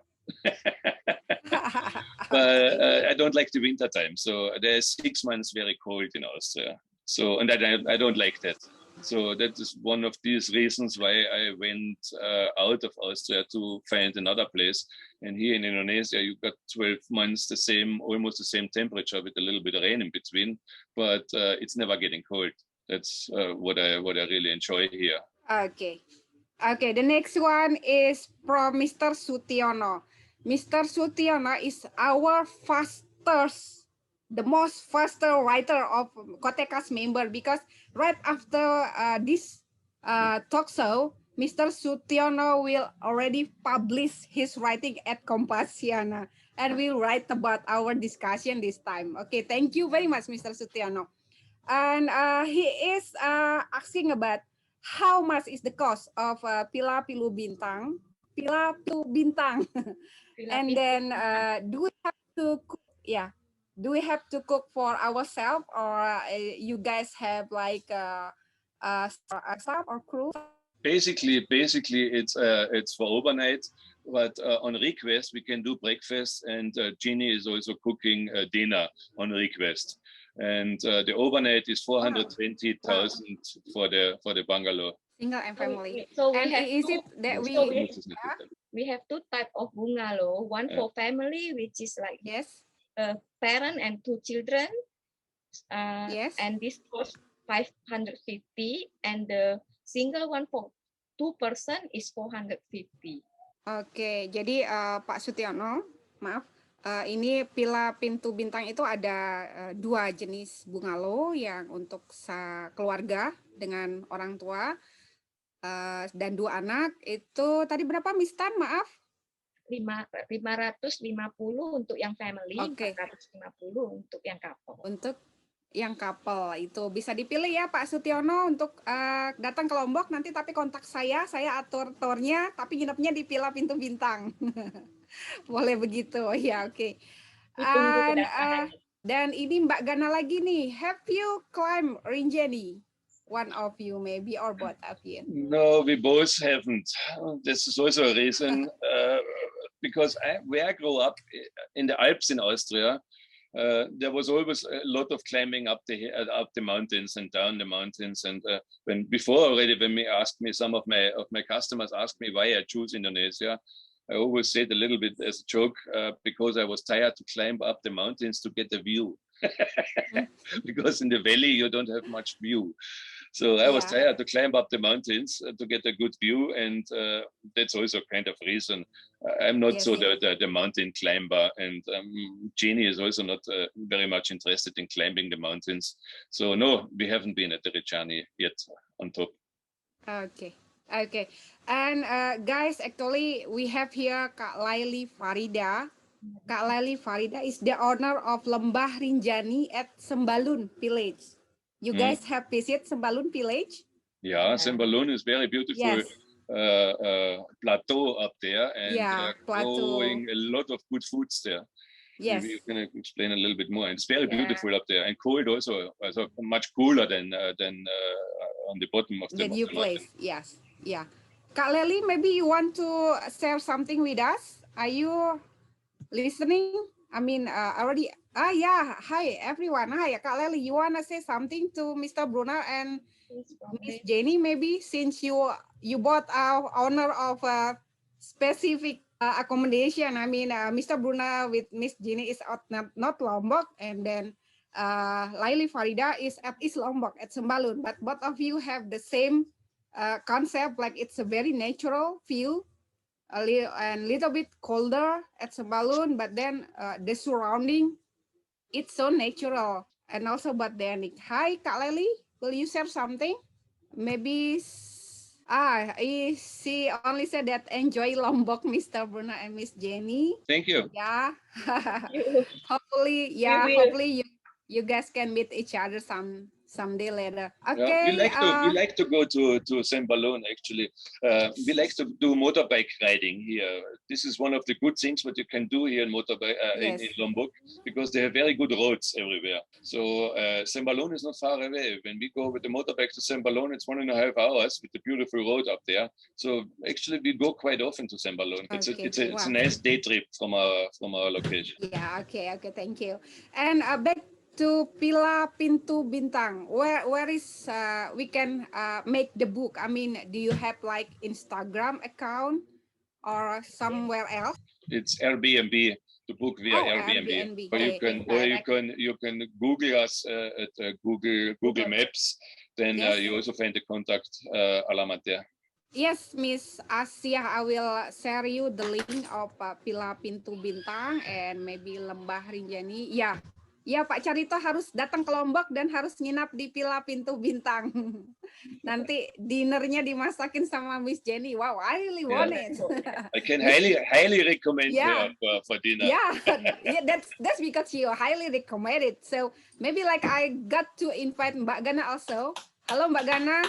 But I don't like the winter time. So there's 6 months very cold in Austria. So, and I don't like that. So that is one of these reasons why I went out of Austria to find another place. And here in Indonesia, you got 12 months the same, almost the same temperature with a little bit of rain in between, but it's never getting cold. That's what I really enjoy here. Okay. Okay, the next one is from Mr. Sutiono. Mr. Sutiono is our the most faster writer of Koteka's member, because right after this talk show, Mr. Sutiono will already publish his writing at Kompasiana and will write about our discussion this time. Okay, thank you very much, Mr. Sutiono. And he is asking about how much is the cost of Pila Pilu Bintang, Pila Pilu Bintang, and then do we have to cook? Yeah, do we have to cook for ourselves, or you guys have like staff or crew? Basically, it's for overnight, but on request we can do breakfast, and Jeanie is also cooking dinner on request. And the overnight is 420,000 for the bungalow. Single and family. So and is it that we have two types of bungalow. One for family, which is like a parent and two children. And this costs 550, and the single one for 2 person is 450. Oke, jadi Pak Sutiono, maaf, ini Pila Pintu Bintang itu ada 2 jenis bungalow yang untuk keluarga dengan orang tua dan 2 anak. Itu tadi berapa Mistan? Maaf. 550 untuk yang family, 450 untuk yang couple. Untuk yang couple itu bisa dipilih ya Pak Sutiono untuk datang ke Lombok nanti, tapi kontak saya atur tournya, tapi nginepnya di Pila Pintu Bintang. Boleh begitu ya, oke. Dan ini Mbak Gana lagi nih, have you climbed Rinjani? One of you maybe, or both of you? No, we both haven't. This is also a reason because where I grew up in the Alps in Austria, there was always a lot of climbing up the mountains and down the mountains. And when some of my customers asked me why I choose Indonesia, I always said a little bit as a joke because I was tired to climb up the mountains to get a view. Because in the valley you don't have much view. So I was tired to climb up the mountains to get a good view, and that's also kind of reason. I'm not the mountain climber, and Jeanie is also not very much interested in climbing the mountains. So no, we haven't been at the Rinjani yet on top. Okay. And guys, actually we have here Kak Laili Farida. Kak Laili Farida is the owner of Lembah Rinjani at Sembalun Village. You guys have visited Sembalun Village? Yeah, Sembalun is very beautiful plateau up there, and growing a lot of good foods there. Yes. Maybe you can explain a little bit more. And it's very beautiful up there, and cold also much cooler than on the bottom of the new place. Yes, yeah. Kak Leli, maybe you want to share something with us? Are you listening? I mean, already. Hi everyone. Hi, Kak Leli. You wanna say something to Mr. Brunner and Miss Jeanie, maybe, since you both are owner of a specific accommodation. I mean, Mr. Brunner with Miss Jeanie is at not Lombok, and then Laili Farida is at East Lombok at Sembalun. But both of you have the same concept, like it's a very natural view. A little bit colder at Sembalun, but then the surrounding, it's so natural and also botanic. Hi, Kak Leli, will you share something? Maybe, she only said that enjoy Lombok, Mr. Brunner and Miss Jeanie. Thank you. Yeah. Hopefully you guys can meet each other someday later. Okay. We like to go to Sembalun, actually. We like to do motorbike riding here. This is one of the good things what you can do here in in Lombok, because they have very good roads everywhere. So Sembalun is not far away. When we go with the motorbike to Sembalun, it's 1.5 hours with the beautiful road up there. So actually we go quite often to Sembalun. It's a nice day trip from our location. Yeah, okay, thank you. And back to Pila Pintu Bintang, where is we can make the book? I mean, do you have like Instagram account or somewhere else? It's Airbnb. The book via Airbnb. Or you can Google us at Google Maps. Then you also find the contact alamat there. Yes, Miss Asiyah, I will share you the link of Pila Pintu Bintang and maybe Lembah Rinjani. Yeah. Ya, Pak Charlyto harus datang ke Lombok dan harus nginap di Villa Pintu Bintang. Nanti dinernya dimasakin sama Miss Jeanie. Wow, I really want it. I can highly recommend Yeah. her for dinner. Yeah, yeah, that's because you highly recommend it. So maybe like I got to invite Mbak Gana also. Halo Mbak Gana,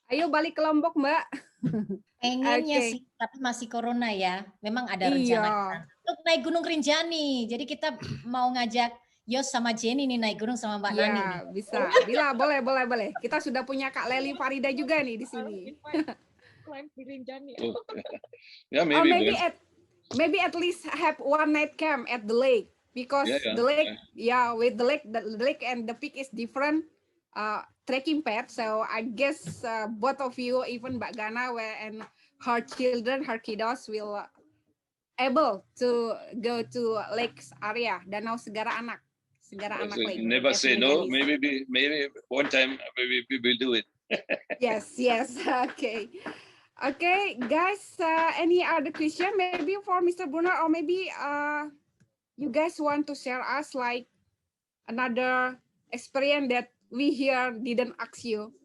ayo balik ke Lombok Mbak. Pengennya Oke. sih, tapi masih corona ya. Memang ada Iya. rencana untuk naik Gunung Rinjani. Jadi kita mau ngajak Josch sama Jeanie nih naik gunung sama Mbak Nani nih. Iya, bisa. Bila boleh. Kita sudah punya Kak Leli Farida juga nih di sini. Climb di Rinjani. Oh, yeah, Or maybe. maybe at least have one night camp at the lake because the lake, with the lake and the peak is different trekking path. So I guess both of you, even Mbak Gana and her children, her kiddos will able to go to lakes area, Danau Segara Anak Lake. Never say no. Maybe one time we will do it. Yes. Okay, guys, any other question maybe for Mr. Brunner, or maybe you guys want to share us like another experience that we here didn't ask you?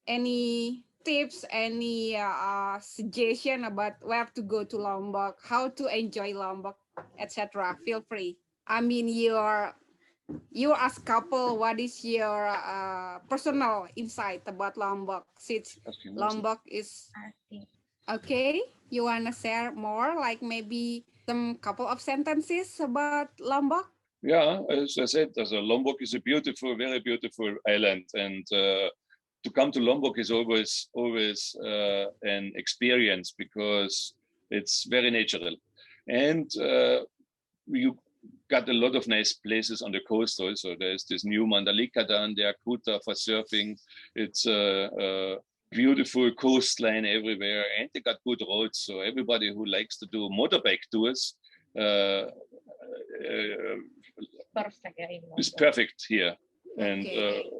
Any tips, any suggestion about where to go to Lombok, how to enjoy Lombok, etc. Feel free. I mean, you as couple, what is your personal insight about Lombok? Since Lombok is okay, you wanna share more, like maybe some couple of sentences about Lombok? Yeah, as I said, Lombok is a very beautiful island, and to come to Lombok is always an experience because it's very natural, and you got a lot of nice places on the coast also. There's this new Mandalika down there, Kuta for surfing. It's a beautiful coastline everywhere, and they got good roads. So everybody who likes to do motorbike tours is perfect here. And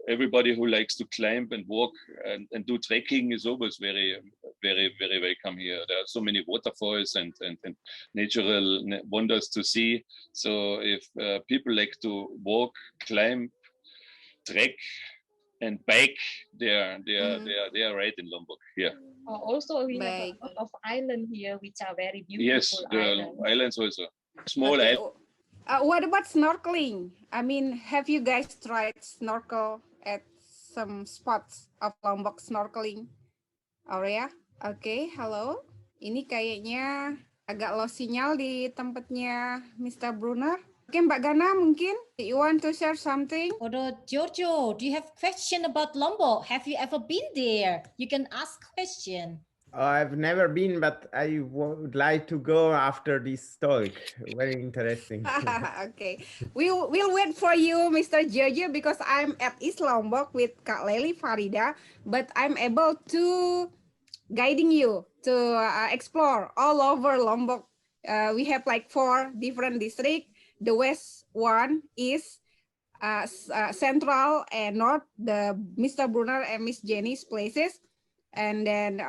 everybody who likes to climb and walk and do trekking is always very welcome here. There are so many waterfalls and natural wonders to see. So if people like to walk, climb, trek, and bike, they are right in Lombok. Yeah. Also, we have a lot of islands here, which are very beautiful. Yes, the islands also. Small islands. What about snorkeling? I mean, have you guys tried snorkel at some spots of Lombok snorkeling area? Oke, halo. Ini kayaknya agak low sinyal di tempatnya Mr. Brunner. Oke, Mbak Gana, mungkin you want to share something? Giorgio, do you have question about Lombok? Have you ever been there? You can ask question. I've never been, but I would like to go after this talk. Very interesting. Okay, we'll wait for you, Mr. Giorgio, because I'm at East Lombok with Kak Leli Farida, but I'm able to guiding you to explore all over Lombok. We have like 4 different districts. The west one is central and north, the Mr. Brunner and Miss Jeannie's places. And then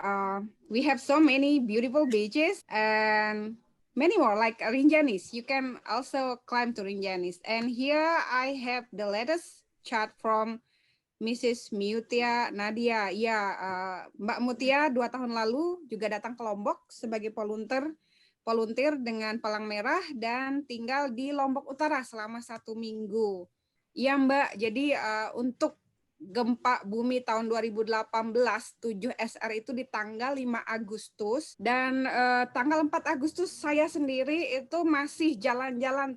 we have so many beautiful beaches and many more like Rinjanis. You can also climb to Rinjanis. And here I have the latest chat from Mrs. Mutia Nadia. Ya, Mbak Mutia 2 tahun lalu juga datang ke Lombok sebagai volunteer dengan Palang Merah dan tinggal di Lombok Utara selama 1 minggu. Iya Mbak, jadi untuk gempa bumi tahun 2018 7 SR itu di tanggal 5 Agustus dan tanggal 4 Agustus saya sendiri itu masih jalan-jalan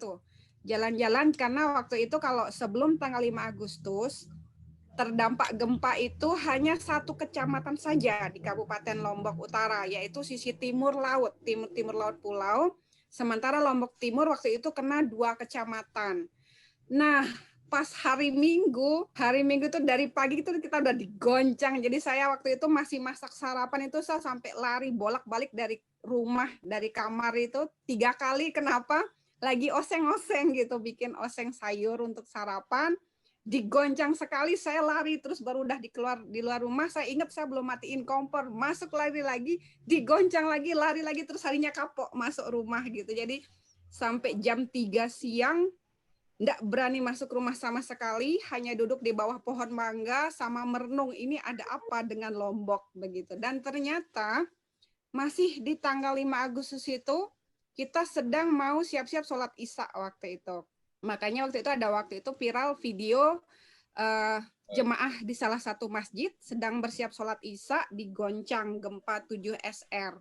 karena waktu itu kalau sebelum tanggal 5 Agustus terdampak gempa itu hanya 1 kecamatan saja di Kabupaten Lombok Utara, yaitu sisi timur laut pulau, sementara Lombok Timur waktu itu kena 2 kecamatan. Nah, pas hari Minggu itu dari pagi itu kita udah digoncang. Jadi saya waktu itu masih masak sarapan itu saya sampai lari bolak-balik dari rumah, dari kamar itu 3 kali. Kenapa? Lagi oseng-oseng gitu, bikin oseng sayur untuk sarapan. Digoncang sekali, saya lari terus baru udah di luar rumah. Saya ingat saya belum matiin kompor, masuk lari lagi, digoncang lagi, lari lagi terus harinya kapok masuk rumah gitu. Jadi sampai jam 3 siang nggak berani masuk rumah sama sekali, hanya duduk di bawah pohon mangga sama merenung ini ada apa dengan Lombok begitu. Dan ternyata masih di tanggal 5 Agustus itu kita sedang mau siap-siap sholat Isya waktu itu. Makanya waktu itu viral video jemaah di salah satu masjid sedang bersiap sholat Isya digoncang gempa 7 SR.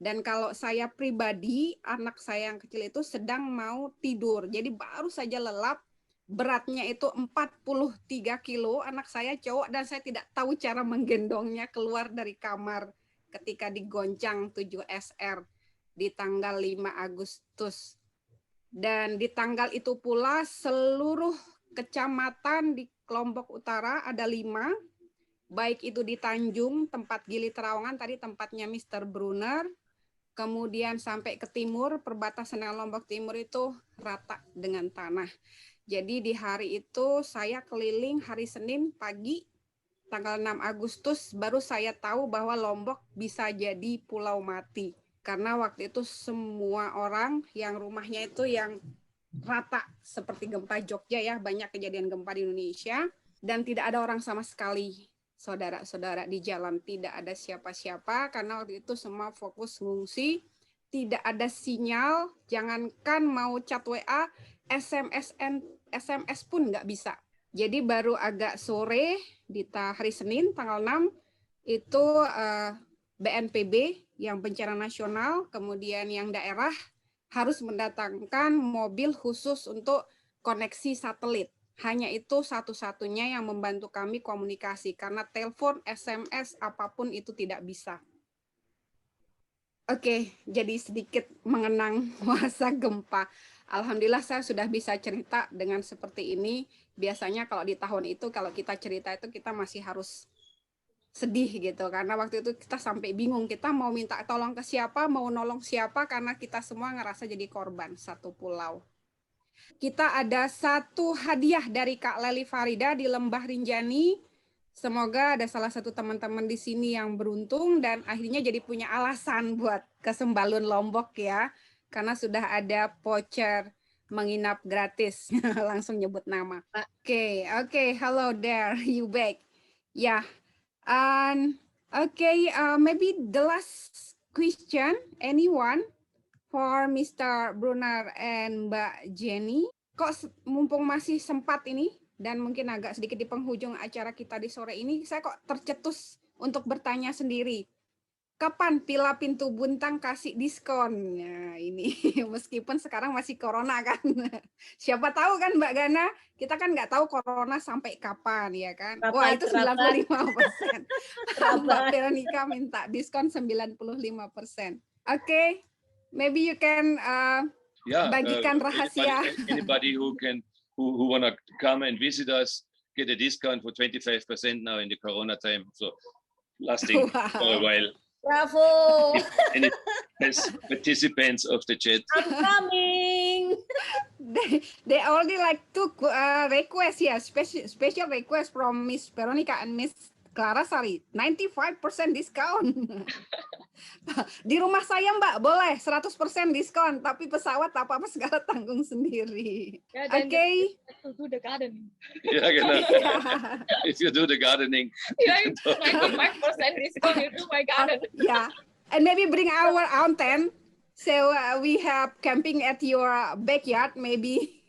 Dan kalau saya pribadi, anak saya yang kecil itu sedang mau tidur. Jadi baru saja lelap, beratnya itu 43 kilo, anak saya cowok, dan saya tidak tahu cara menggendongnya keluar dari kamar ketika digoncang 7 SR di tanggal 5 Agustus. Dan di tanggal itu pula seluruh kecamatan di Lombok Utara ada 5, baik itu di Tanjung, tempat Gili Terawangan, tadi tempatnya Mr. Brunner, kemudian sampai ke timur, perbatasan dengan Lombok Timur itu rata dengan tanah. Jadi di hari itu saya keliling hari Senin pagi, tanggal 6 Agustus, baru saya tahu bahwa Lombok bisa jadi pulau mati. Karena waktu itu semua orang yang rumahnya itu yang rata seperti gempa Jogja ya, banyak kejadian gempa di Indonesia, dan tidak ada orang sama sekali. Saudara-saudara di jalan tidak ada siapa-siapa karena waktu itu semua fokus ngungsi, tidak ada sinyal, jangankan mau chat WA, SMS pun nggak bisa. Jadi baru agak sore di hari Senin tanggal 6 itu BNPB yang bencana nasional, kemudian yang daerah harus mendatangkan mobil khusus untuk koneksi satelit. Hanya itu satu-satunya yang membantu kami komunikasi, karena telepon, SMS, apapun itu tidak bisa. Oke, jadi sedikit mengenang masa gempa. Alhamdulillah saya sudah bisa cerita dengan seperti ini. Biasanya kalau di tahun itu, kalau kita cerita itu kita masih harus sedih gitu. Karena waktu itu kita sampai bingung, kita mau minta tolong ke siapa, mau nolong siapa, karena kita semua ngerasa jadi korban satu pulau. Kita ada satu hadiah dari Kak Leli Farida di Lembah Rinjani. Semoga ada salah satu teman-teman di sini yang beruntung dan akhirnya jadi punya alasan buat ke Sembalun Lombok ya. Karena sudah ada voucher menginap gratis. Langsung nyebut nama. Oke, hello there, you back. Yeah, and maybe the last question, anyone? For Mr. Brunner and Mbak Jeanie, kok mumpung masih sempat ini dan mungkin agak sedikit di penghujung acara kita di sore ini, saya kok tercetus untuk bertanya sendiri. Kapan Pila Pintu Buntang kasih diskon? Nah, ini meskipun sekarang masih corona kan. Siapa tahu kan Mbak Gana, kita kan nggak tahu corona sampai kapan ya kan. Wah, itu 95%. Mbak Veronika minta diskon 95%. Oke. Maybe you can bagikan rahasia. Anybody who want to come and visit us get a discount for 25% now in the Corona time, so lasting for a while. Bravo! Any participants of the chat? I'm coming. They already like took request here, special request from Miss Veronika and Miss Klarasari, 95% diskon. Di rumah saya Mbak boleh 100% diskon, tapi pesawat apa-apa segala tanggung sendiri. Oke. To do the gardening. Yeah, genau. If you do the gardening. Yeah, 95% discount you do my garden. Yeah, and maybe bring our own tent. So we have camping at your backyard maybe.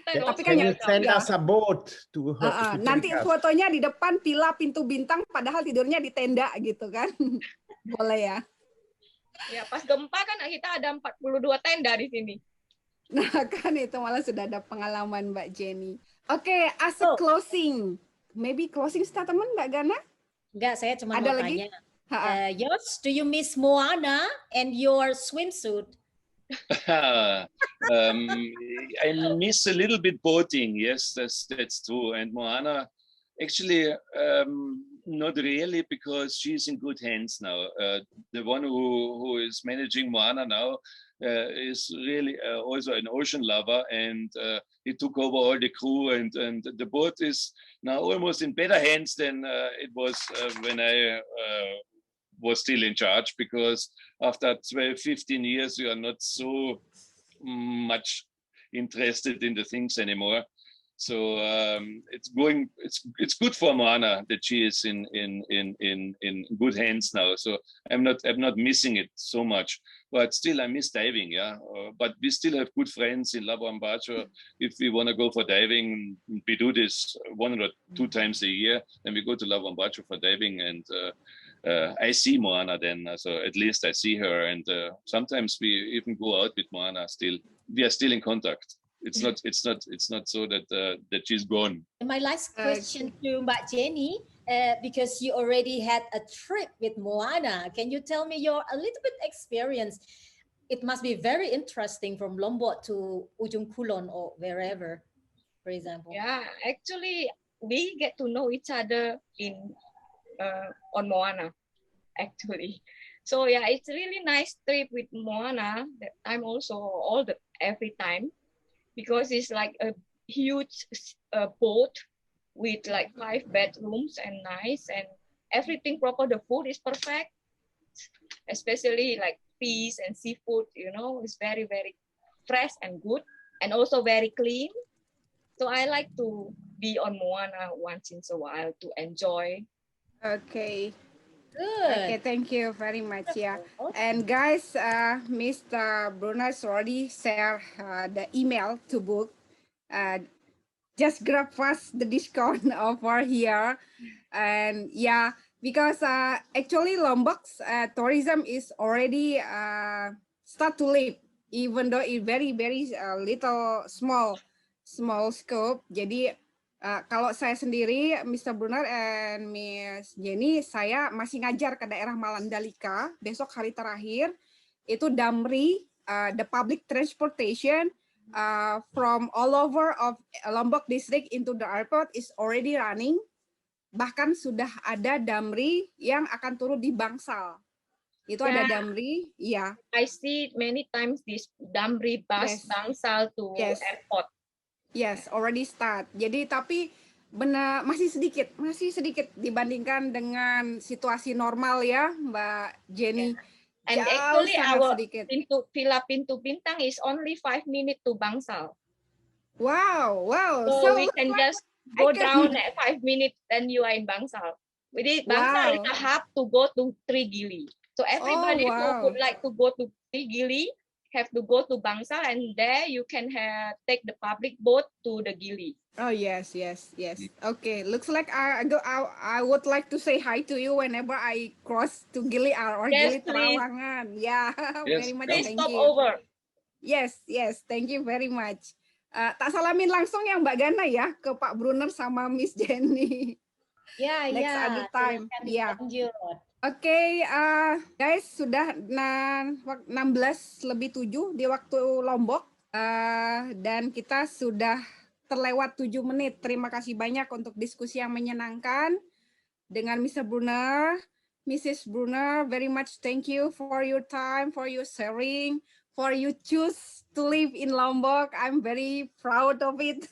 Tapi kan yang send us a boat to nanti fotonya di depan Pila Pintu Bintang padahal tidurnya di tenda gitu kan. Boleh ya. Ya, pas gempa kan kita ada 42 tenda di sini. Nah, kan itu malah sudah ada pengalaman Mbak Jeanie. Oke, as a closing. Maybe closing statement Mbak Gana? Enggak, saya cuma ada mau lagi? tanya. Josch, do you miss Moana and your swimsuit? I miss a little bit boating. Yes, that's true. And Moana, actually, not really, because she's in good hands now. The one who is managing Moana now is really also an ocean lover, and he took over all the crew, and the boat is now almost in better hands than it was when I was still in charge, because after 12, 15 years, you are not so much interested in the things anymore. So it's good for Moana that she is in good hands now. So I'm not missing it so much, but still I miss diving. Yeah, but we still have good friends in Labuan Bajo. If we want to go for diving, we do this 1 or 2 times a year, and we go to Labuan Bajo for diving, and I see Moana then. So at least I see her, and sometimes we even go out with Moana. Still, we are still in contact. It's not so that that she's gone. And my last question to Mbak Jeanie, because you already had a trip with Moana, can you tell me a little bit experience? It must be very interesting from Lombok to Ujung Kulon or wherever, for example. Yeah, actually, we get to know each other on Moana, actually. So yeah, it's a really nice trip with Moana. That I'm also every time. Because it's like a huge boat with like 5 bedrooms and nice and everything proper. The food is perfect, especially like fish and seafood, it's very, very fresh and good and also very clean. So I like to be on Moana once in a while to enjoy. Okay. Good. Okay, thank you very much. Yeah, and guys, Mr. Brunner already shared the email to book. Just grab fast the discount over here, and yeah, because actually Lombok's tourism is already start to live, even though it very little small scope. Jadi kalau saya sendiri, Mr. Brunner and Miss Jeanie, saya masih ngajar ke daerah Mandalika. Besok hari terakhir, itu Damri, the public transportation from all over of Lombok district into the airport is already running. Bahkan sudah ada Damri yang akan turun di Bangsal. Itu ada Damri, ya. I see many times this Damri bus Bangsal to airport. Yes, already start. Jadi tapi benar masih sedikit dibandingkan dengan situasi normal ya, Mbak Jeanie. And actually our Villa Pintu Bintang is only 5 minutes to Bangsal. Wow. So we can just go down at 5 minutes and you are in Bangsal. Bangsal is a hub to go to Trigili. So everybody who would like to go to Trigili have to go to Bangsal, and there you can take the public boat to the Gili. Oh yes. Okay, looks like I would like to say hi to you whenever I cross to Gili or Gili Trawangan. Yeah, very much. Please thank stop you. over. Yes, thank you very much. Tak salamin langsung ya Mbak Gana ya ke Pak Brunner sama Miss Jeanie. Next other time. Yeah. Oke, guys, sudah 16:07 di waktu Lombok, dan kita sudah terlewat 7 menit. Terima kasih banyak untuk diskusi yang menyenangkan dengan Mr. Brunner, Mrs. Brunner. Very much thank you for your time, for your sharing, for you choose to live in Lombok. I'm very proud of it.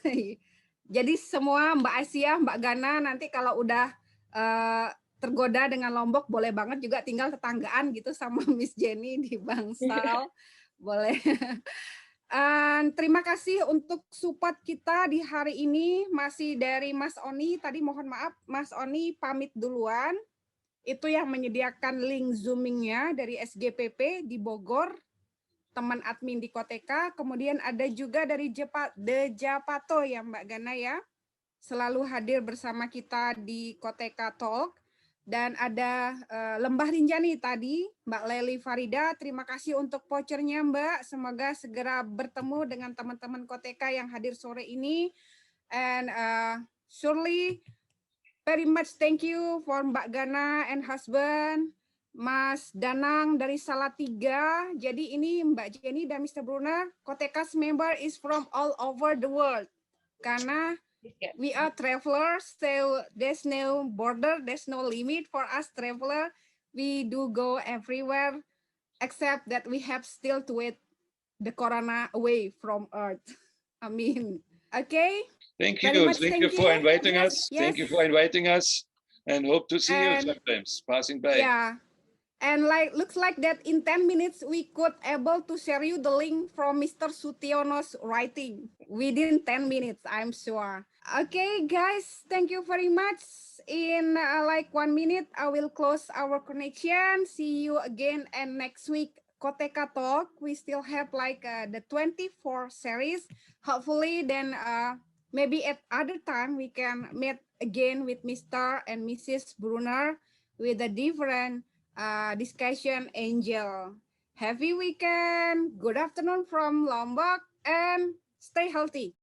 Jadi semua Mbak Asiyah, Mbak Gana, nanti kalau udah tergoda dengan Lombok, boleh banget juga tinggal tetanggaan gitu sama Miss Jeanie di Bangsal. Boleh. Terima kasih untuk support kita di hari ini. Masih dari Mas Oni. Tadi mohon maaf, Mas Oni pamit duluan. Itu yang menyediakan link zoomingnya dari SGPP di Bogor. Teman admin di Koteka. Kemudian ada juga dari Japato ya Mbak Gana ya. Selalu hadir bersama kita di Koteka Talk. Dan ada Lembah Rinjani tadi, Mbak Leli Farida. Terima kasih untuk vouchernya Mbak. Semoga segera bertemu dengan teman-teman Koteka yang hadir sore ini. And surely very much thank you for Mbak Gana and husband, Mas Danang dari Salatiga. Jadi ini Mbak Jeanie dan Mr. Brunner, Koteka's member is from all over the world. Karena we are travelers, so there's no border, there's no limit for us traveler. We do go everywhere, except that we have still to wait the corona away from Earth. I mean, okay. Thank you for inviting us. Yes. Thank you for inviting us, and hope to see you sometimes passing by. Yeah, And like looks like that in 10 minutes we could able to share you the link from Mr. Sutiono's writing within 10 minutes, I'm sure. Okay, guys, thank you very much. In like 1 minute, I will close our connection. See you again and next week. Koteka Talk, we still have like the 24 series. Hopefully then maybe at other time we can meet again with Mr. and Mrs. Brunner with a different discussion angel. Happy weekend. Good afternoon from Lombok and stay healthy.